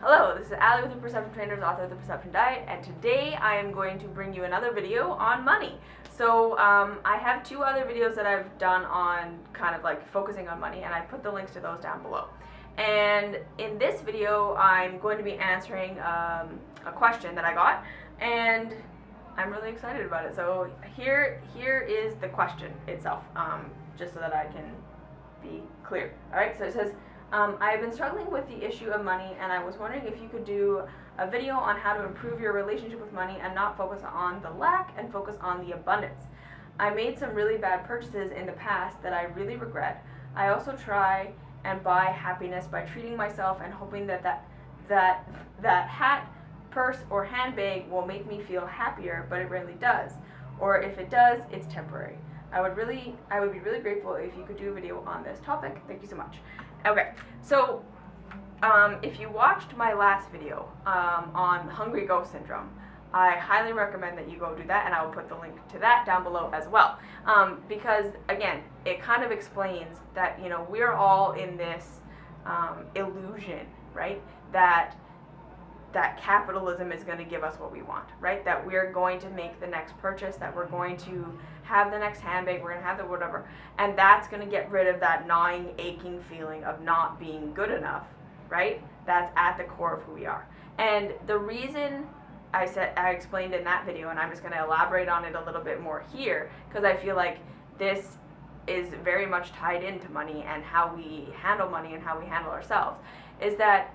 Hello, this is Allie with the Perception Trainers, author of The Perception Diet, and today I am going to bring you another video on money. So I have two other videos that I've done on kind of like focusing on money, and I put the links to those down below. And in this video, I'm going to be answering a question that I got, and I'm really excited about it. So here is the question itself, just so that I can be clear. All right, so it says, I have been struggling with the issue of money, and I was wondering if you could do a video on how to improve your relationship with money and not focus on the lack and focus on the abundance. I made some really bad purchases in the past that I really regret. I also try and buy happiness by treating myself and hoping that hat, purse, or handbag will make me feel happier, but it rarely does. Or if it does, it's temporary. I would be really grateful if you could do a video on this topic. Thank you so much. Okay, so if you watched my last video on Hungry Ghost Syndrome, I highly recommend that you go do that, and I will put the link to that down below as well. Because again, it kind of explains that, you know, we're all in this illusion, right? That capitalism is going to give us what we want, right? That we're going to make the next purchase, that we're going to have the next handbag, we're going to have the whatever, and that's going to get rid of that gnawing, aching feeling of not being good enough, right? That's at the core of who we are. And the reason I explained in that video, and I'm just going to elaborate on it a little bit more here, because I feel like this is very much tied into money and how we handle money and how we handle ourselves, is that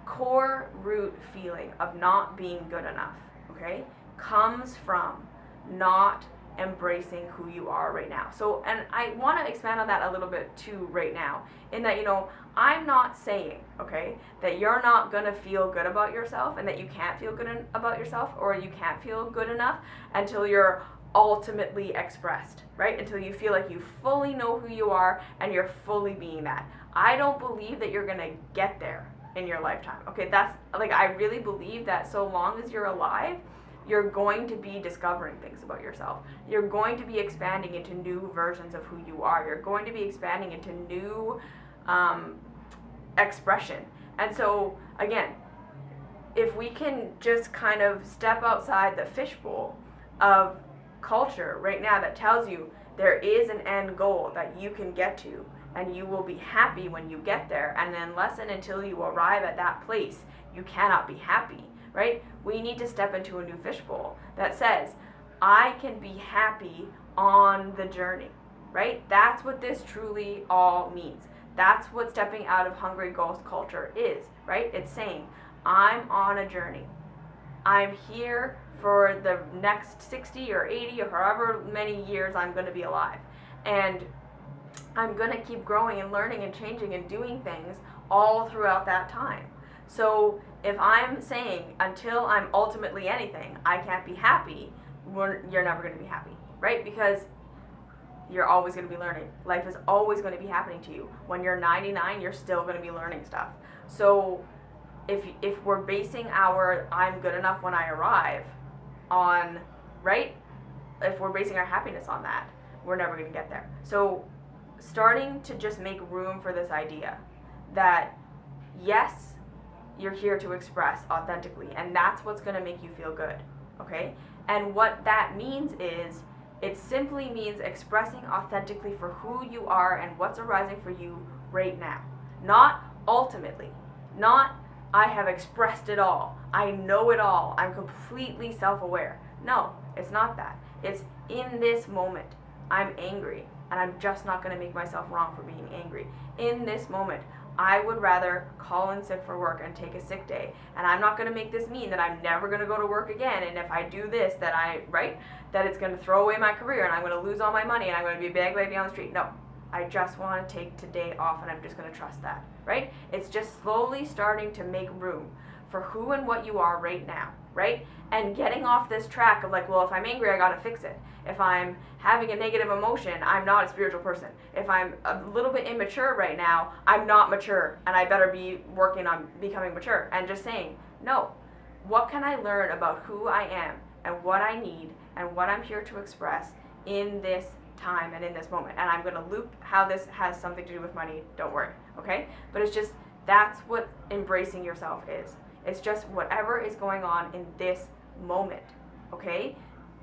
core root feeling of not being good enough, okay, comes from not embracing who you are right now. So, and I want to expand on that a little bit too right now, in that, you know, I'm not saying, okay, that you're not going to feel good about yourself and that you can't feel good about yourself, or you can't feel good enough until you're ultimately expressed, right? Until you feel like you fully know who you are and you're fully being that. I don't believe that you're going to get there in your lifetime. Okay, that's like, I really believe that so long as you're alive, you're going to be discovering things about yourself. You're going to be expanding into new versions of who you are. You're going to be expanding into new expression. And so again, if we can just kind of step outside the fishbowl of culture right now that tells you there is an end goal that you can get to, and you will be happy when you get there, and unless and until you arrive at that place, you cannot be happy, right? We need to step into a new fishbowl that says, I can be happy on the journey, right? That's what this truly all means. That's what stepping out of hungry ghost culture is, right? It's saying, I'm on a journey. I'm here for the next 60 or 80 or however many years I'm going to be alive. And I'm going to keep growing and learning and changing and doing things all throughout that time. So if I'm saying until I'm ultimately anything, I can't be happy, you're never going to be happy, right? Because you're always going to be learning. Life is always going to be happening to you. When you're 99, you're still going to be learning stuff. So if we're basing our I'm good enough when I arrive on, right? If we're basing our happiness on that, we're never going to get there. So starting to just make room for this idea that yes, you're here to express authentically, and that's what's going to make you feel good, okay? And what that means is, it simply means expressing authentically for who you are and what's arising for you right now. Not ultimately, not I have expressed it all, I know it all, I'm completely self-aware. No, it's not that. It's in this moment, I'm angry, and I'm just not going to make myself wrong for being angry. In this moment, I would rather call in sick for work and take a sick day, and I'm not going to make this mean that I'm never going to go to work again, and if I do this, that that it's going to throw away my career, and I'm going to lose all my money, and I'm going to be a bag lady on the street. No, I just want to take today off, and I'm just going to trust that, right? It's just slowly starting to make room for who and what you are right now, right? And getting off this track of like, well, if I'm angry, I gotta fix it. If I'm having a negative emotion, I'm not a spiritual person. If I'm a little bit immature right now, I'm not mature, and I better be working on becoming mature. And just saying, no, what can I learn about who I am and what I need and what I'm here to express in this time and in this moment? And I'm gonna loop how this has something to do with money, don't worry, okay? But it's just That's what embracing yourself is. It's just whatever is going on in this moment, okay?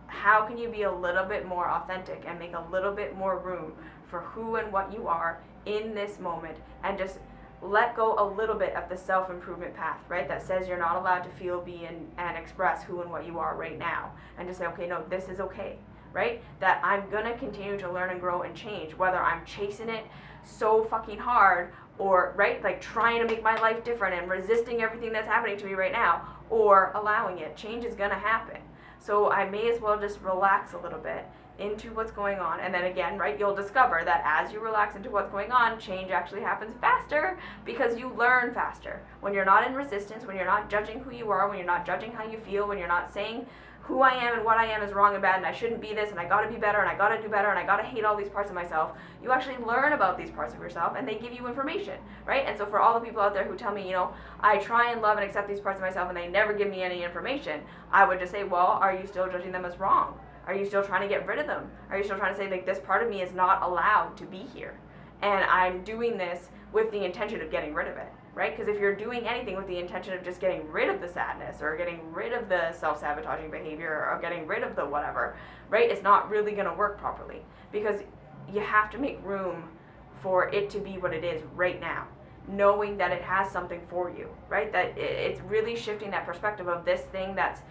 How can you be a little bit more authentic and make a little bit more room for who and what you are in this moment, and just let go a little bit of the self-improvement path, right? That says you're not allowed to feel, be, and express who and what you are right now. And just say, okay, no, this is okay, right? That I'm gonna continue to learn and grow and change, whether I'm chasing it so fucking hard, or, right, like trying to make my life different and resisting everything that's happening to me right now, or allowing it. Change is gonna happen. So I may as well just relax a little bit into what's going on. And then again, right, you'll discover that as you relax into what's going on, change actually happens faster because you learn faster. When you're not in resistance, when you're not judging who you are, when you're not judging how you feel, when you're not saying who I am and what I am is wrong and bad and I shouldn't be this and I gotta be better and I gotta do better and I gotta hate all these parts of myself, you actually learn about these parts of yourself and they give you information, right? And so for all the people out there who tell me, you know, I try and love and accept these parts of myself and they never give me any information, I would just say, well, are you still judging them as wrong? Are you still trying to get rid of them? Are you still trying to say, like, this part of me is not allowed to be here? And I'm doing this with the intention of getting rid of it, right? Because if you're doing anything with the intention of just getting rid of the sadness or getting rid of the self-sabotaging behavior or getting rid of the whatever, right, it's not really going to work properly, because you have to make room for it to be what it is right now, knowing that it has something for you, right? That it's really shifting that perspective of this thing that's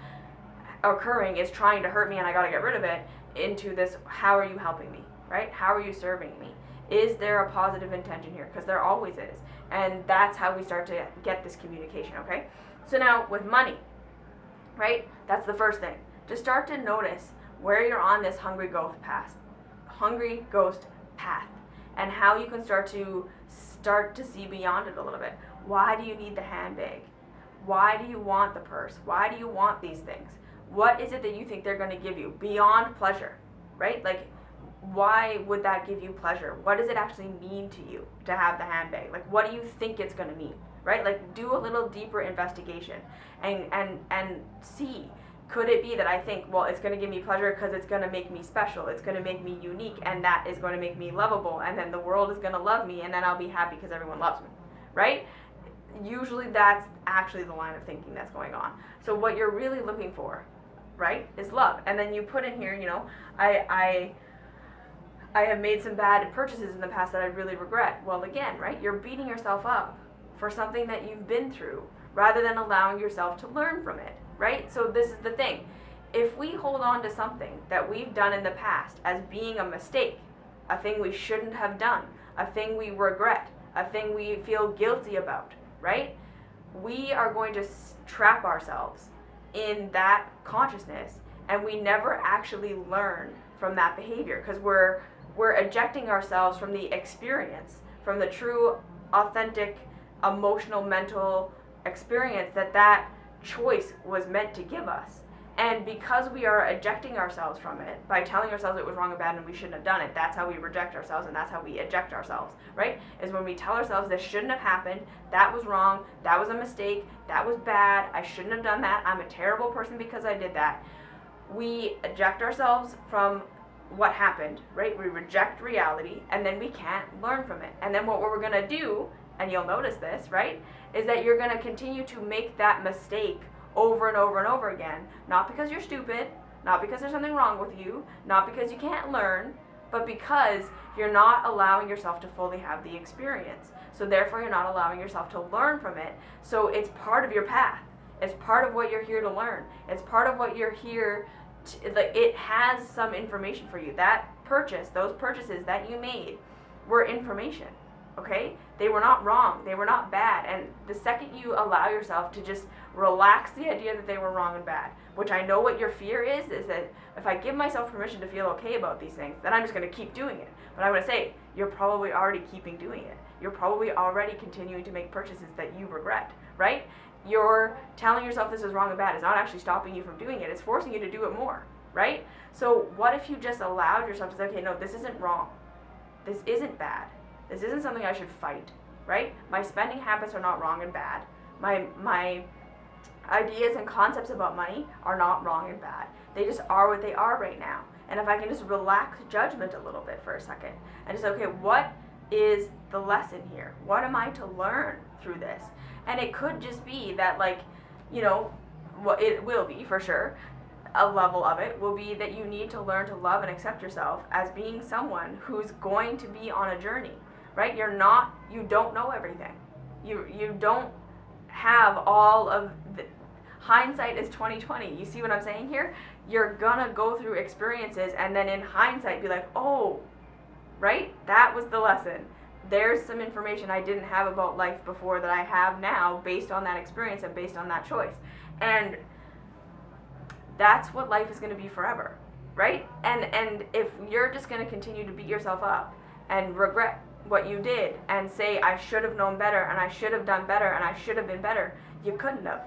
occurring is trying to hurt me and I got to get rid of it, into this, how are you helping me, right? How are you serving me? Is there a positive intention here? Because there always is. And that's how we start to get this communication, okay? So now with money, right? That's the first thing. Just start to notice where you're on this hungry ghost path, and how you can start to see beyond it a little bit. Why do you need the handbag? Why do you want the purse? Why do you want these things? What is it that you think they're going to give you beyond pleasure, right? Like, why would that give you pleasure? What does it actually mean to you to have the handbag? Like, what do you think it's going to mean, right? Like, do a little deeper investigation and see, could it be that I think, well, it's going to give me pleasure because it's going to make me special, it's going to make me unique, and that is going to make me lovable, and then the world is going to love me, and then I'll be happy because everyone loves me, right? Usually that's actually the line of thinking that's going on. So what you're really looking for, right, is love. And then you put in here, you know, I have made some bad purchases in the past that I really regret. Well, again, right, you're beating yourself up for something that you've been through rather than allowing yourself to learn from it, right? So this is the thing. If we hold on to something that we've done in the past as being a mistake, a thing we shouldn't have done, a thing we regret, a thing we feel guilty about, right, we are going to trap ourselves in that consciousness, and we never actually learn from that behavior, because we're ejecting ourselves from the experience, from the true, authentic, emotional, mental experience that choice was meant to give us. And because we are ejecting ourselves from it by telling ourselves it was wrong and bad and we shouldn't have done it, that's how we reject ourselves, and that's how we eject ourselves, right? Is when we tell ourselves this shouldn't have happened, that was wrong, that was a mistake, that was bad, I shouldn't have done that, I'm a terrible person because I did that. We eject ourselves from what happened, right? We reject reality, and then we can't learn from it. And then what we're going to do, and you'll notice this, right, is that you're going to continue to make that mistake over and over and over again, not because you're stupid, not because there's something wrong with you, not because you can't learn, but because you're not allowing yourself to fully have the experience. So therefore you're not allowing yourself to learn from it. So it's part of your path. It's part of what you're here to learn. It's part of what you're here to, like, it has some information for you. That purchase, those purchases that you made were information. Okay? They were not wrong. They were not bad. And the second you allow yourself to just relax the idea that they were wrong and bad, which I know what your fear is that if I give myself permission to feel okay about these things, then I'm just going to keep doing it. But I'm going to say, you're probably already keeping doing it. You're probably already continuing to make purchases that you regret, right? You're telling yourself this is wrong and bad. It's not actually stopping you from doing it. It's forcing you to do it more, right? So what if you just allowed yourself to say, okay, no, this isn't wrong. This isn't bad. This isn't something I should fight, right? My spending habits are not wrong and bad. My ideas and concepts about money are not wrong and bad. They just are what they are right now. And if I can just relax judgment a little bit for a second and just say, okay, what is the lesson here? What am I to learn through this? And it could just be that, like, you know, well, it will be for sure, a level of it will be that you need to learn to love and accept yourself as being someone who's going to be on a journey, right? You don't know everything. You don't have all of the, hindsight is 20/20. You see what I'm saying here? You're gonna go through experiences and then in hindsight be like, oh, right? That was the lesson. There's some information I didn't have about life before that I have now based on that experience and based on that choice. And that's what life is going to be forever, right? And if you're just going to continue to beat yourself up and regret what you did and say, I should have known better and I should have done better and I should have been better, you couldn't have.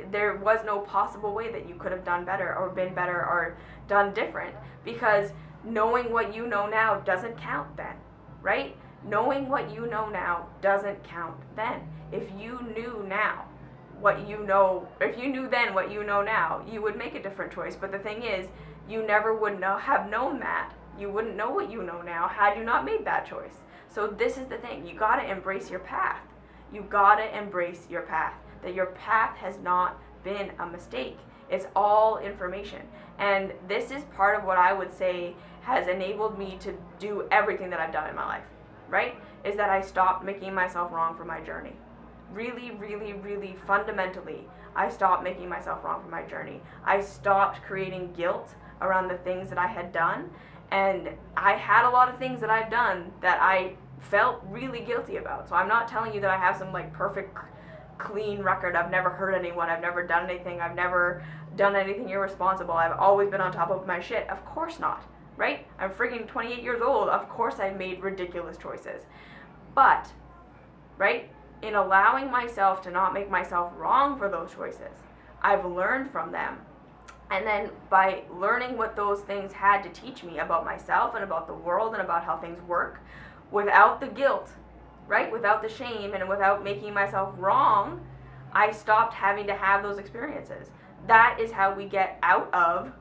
There was no possible way that you could have done better or been better or done different, because knowing what you know now doesn't count then, right? Knowing what you know now doesn't count then. If you knew now what you know, if you knew then what you know now, you would make a different choice. But the thing is, you never would have known that. You wouldn't know what you know now had you not made that choice. So this is the thing. You got to embrace your path. You got to embrace your path. That your path has not been a mistake. It's all information. And this is part of what I would say has enabled me to do everything that I've done in my life, right? Is that I stopped making myself wrong for my journey. Really, really, really fundamentally, I stopped making myself wrong for my journey. I stopped creating guilt around the things that I had done. And I had a lot of things that I've done that I felt really guilty about. So I'm not telling you that I have some like perfect, clean record. I've never hurt anyone. I've never done anything. I've never done anything irresponsible. I've always been on top of my shit. Of course not, right? I'm freaking 28 years old. Of course I've made ridiculous choices. But, right, in allowing myself to not make myself wrong for those choices, I've learned from them. And then by learning what those things had to teach me about myself and about the world and about how things work, without the guilt, right, without the shame and without making myself wrong, I stopped having to have those experiences. That is how we get out of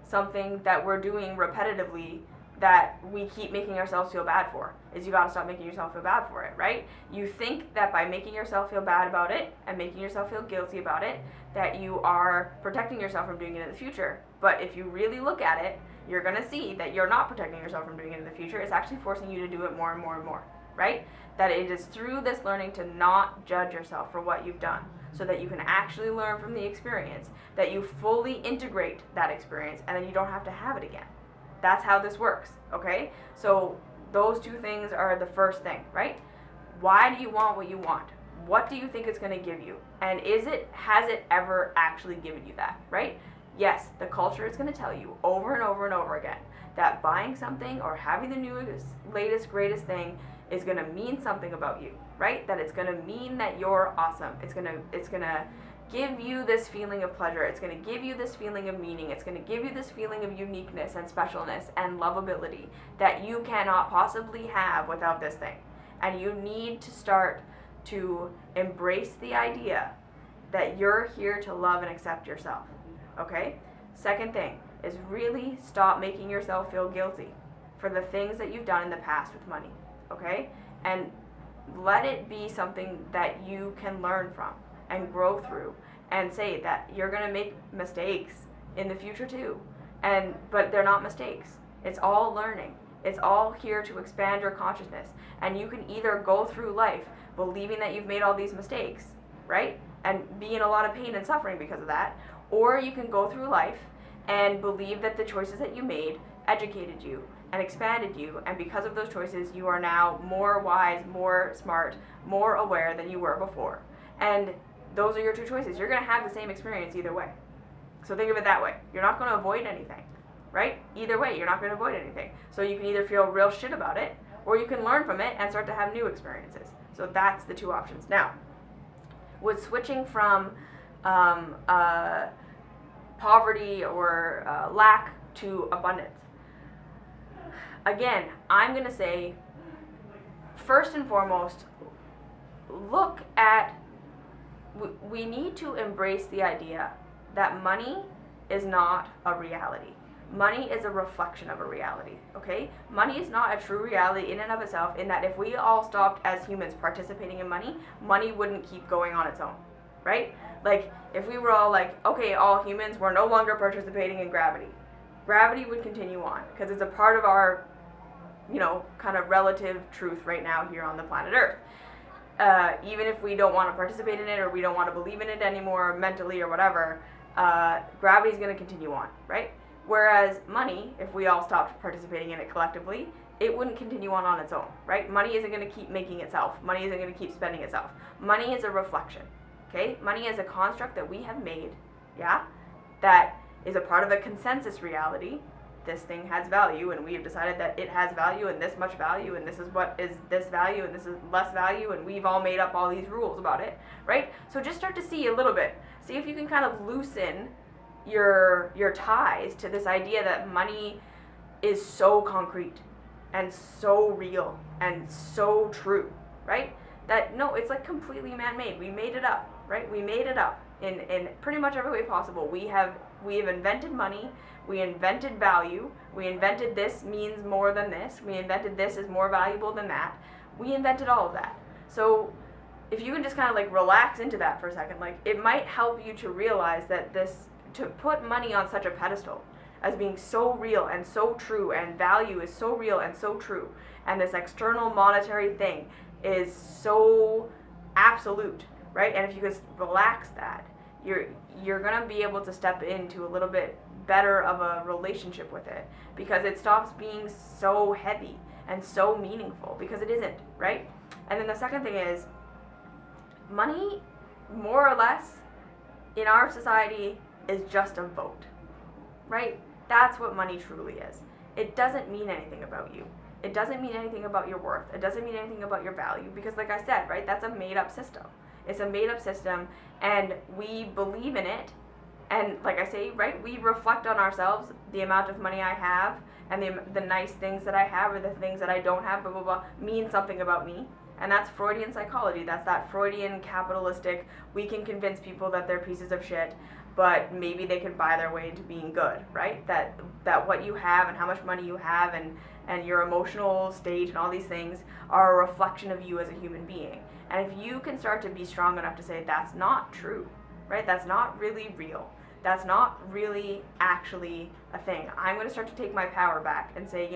something that we're doing repetitively that we keep making ourselves feel bad for, is you got to stop making yourself feel bad for it, right? You think that by making yourself feel bad about it and making yourself feel guilty about it, that you are protecting yourself from doing it in the future. But if you really look at it, you're going to see that you're not protecting yourself from doing it in the future. It's actually forcing you to do it more and more and more, right? That it is through this learning to not judge yourself for what you've done, so that you can actually learn from the experience, that you fully integrate that experience, and then you don't have to have it again. That's how this works, okay? So those two things are the first thing, right? Why do you want what you want? What do you think it's going to give you? And has it ever actually given you that, right? Yes, the culture is going to tell you over and over and over again that buying something or having the newest, latest, greatest thing is going to mean something about you, right? That it's going to mean that you're awesome. It's going to give you this feeling of pleasure. It's going to give you this feeling of meaning. It's going to give you this feeling of uniqueness and specialness and lovability that you cannot possibly have without this thing. And you need to start to embrace the idea that you're here to love and accept yourself, okay? Second thing is really stop making yourself feel guilty for the things that you've done in the past with money, okay? And let it be something that you can learn from and grow through, and say that you're going to make mistakes in the future too, but they're not mistakes. It's all learning. It's all here to expand your consciousness, and you can either go through life believing that you've made all these mistakes, right, and be in a lot of pain and suffering because of that, or you can go through life and believe that the choices that you made educated you and expanded you, and because of those choices you are now more wise, more smart, more aware than you were before. And those are your two choices. You're going to have the same experience either way. So think of it that way. You're not going to avoid anything, right? Either way, you're not going to avoid anything. So you can either feel real shit about it, or you can learn from it and start to have new experiences. So that's the two options. Now, with switching from poverty or lack to abundance, again, I'm going to say, first and foremost, look at, we need to embrace the idea that money is not a reality. Money is a reflection of a reality, okay? Money is not a true reality in and of itself, in that if we all stopped as humans participating in money, money wouldn't keep going on its own, right? Like, if we were all like, okay, all humans, we're no longer participating in gravity. Gravity would continue on, because it's a part of our, kind of relative truth right now here on the planet Earth. Even if we don't want to participate in it, or we don't want to believe in it anymore mentally or whatever, gravity is going to continue on, right? Whereas money, if we all stopped participating in it collectively, it wouldn't continue on its own, right? Money isn't going to keep making itself. Money isn't going to keep spending itself. Money is a reflection, okay? Money is a construct that we have made, that is a part of a consensus reality. This thing has value, and we have decided that it has value, and this much value, and this is what is this value, and this is less value, and we've all made up all these rules about it, right? So just start to see a little bit. See if you can kind of loosen your ties to this idea that money is so concrete and so real and so true, right? That no, it's like completely man-made. We made it up, right? We made it up in pretty much every way possible. We have invented money. We invented value. We invented this means more than this. We invented this is more valuable than that. We invented all of that. So if you can just kind of like relax into that for a second, like it might help you to realize that to put money on such a pedestal as being so real and so true, and value is so real and so true, and this external monetary thing is so absolute, right? And if you just relax that, you're gonna be able to step into a little bit better of a relationship with it, because it stops being so heavy and so meaningful, because it isn't, right? And then the second thing is, money, more or less, in our society, is just a vote, right? That's what money truly is. It doesn't mean anything about you. It doesn't mean anything about your worth. It doesn't mean anything about your value, because like I said, right, that's a made-up system. It's a made-up system, and we believe in it, and like I say, right, we reflect on ourselves, the amount of money I have, and the nice things that I have, or the things that I don't have, blah, blah, blah, mean something about me. And that's Freudian psychology. That's that Freudian capitalistic, we can convince people that they're pieces of shit, but maybe they can buy their way into being good, right? That what you have and how much money you have and your emotional state and all these things are a reflection of you as a human being. And if you can start to be strong enough to say that's not true, right? That's not really real. That's not really actually a thing. I'm going to start to take my power back and say,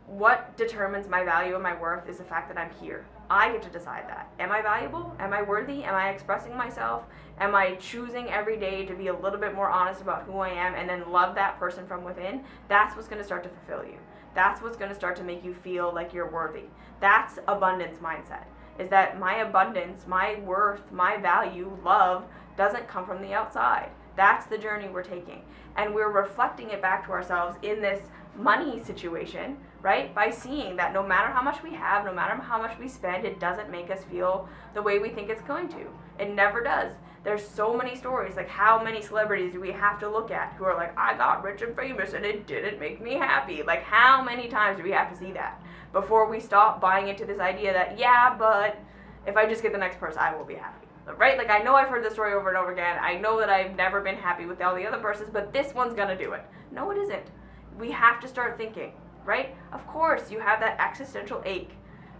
what determines my value and my worth is the fact that I'm here. I get to decide that. Am I valuable? Am I worthy? Am I expressing myself? Am I choosing every day to be a little bit more honest about who I am and then love that person from within? That's what's going to start to fulfill you. That's what's going to start to make you feel like you're worthy. That's abundance mindset. Is that my abundance, my worth, my value, love doesn't come from the outside. That's the journey we're taking. And we're reflecting it back to ourselves in this money situation, right? By seeing that no matter how much we have, no matter how much we spend, it doesn't make us feel the way we think it's going to. It never does. There's so many stories, like how many celebrities do we have to look at who are like, I got rich and famous and it didn't make me happy. Like how many times do we have to see that before we stop buying into this idea that, yeah, but if I just get the next person, I will be happy, right? Like I know I've heard this story over and over again. I know that I've never been happy with all the other persons, but this one's gonna do it. No, it isn't. We have to start thinking, right? Of course, you have that existential ache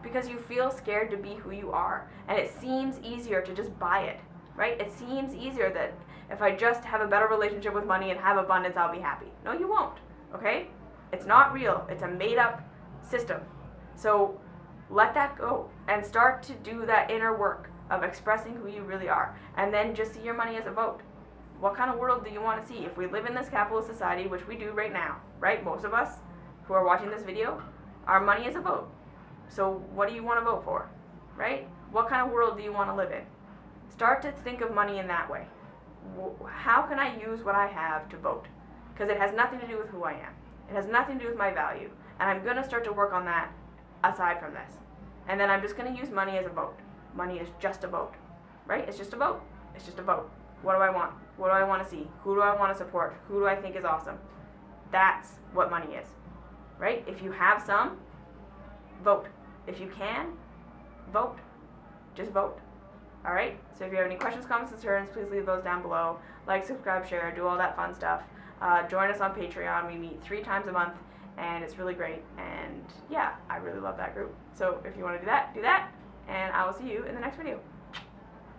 because you feel scared to be who you are. And it seems easier to just buy it, right? It seems easier that if I just have a better relationship with money and have abundance, I'll be happy. No, you won't, okay? It's not real. It's a made-up system. So let that go and start to do that inner work of expressing who you really are. And then just see your money as a vote. What kind of world do you want to see? If we live in this capitalist society, which we do right now, right? Most of us who are watching this video, our money is a vote. So what do you want to vote for, right? What kind of world do you want to live in? Start to think of money in that way. How can I use what I have to vote? Because it has nothing to do with who I am. It has nothing to do with my value. And I'm going to start to work on that aside from this. And then I'm just going to use money as a vote. Money is just a vote, right? It's just a vote. It's just a vote. What do I want? What do I want to see? Who do I want to support? Who do I think is awesome? That's what money is, right? If you have some, vote. If you can, vote. Just vote. All right? So if you have any questions, comments, concerns, please leave those down below. Like, subscribe, share, do all that fun stuff. join us on Patreon. We meet 3 times a month, and it's really great. And yeah, I really love that group. So if you want to do that, and I will see you in the next video.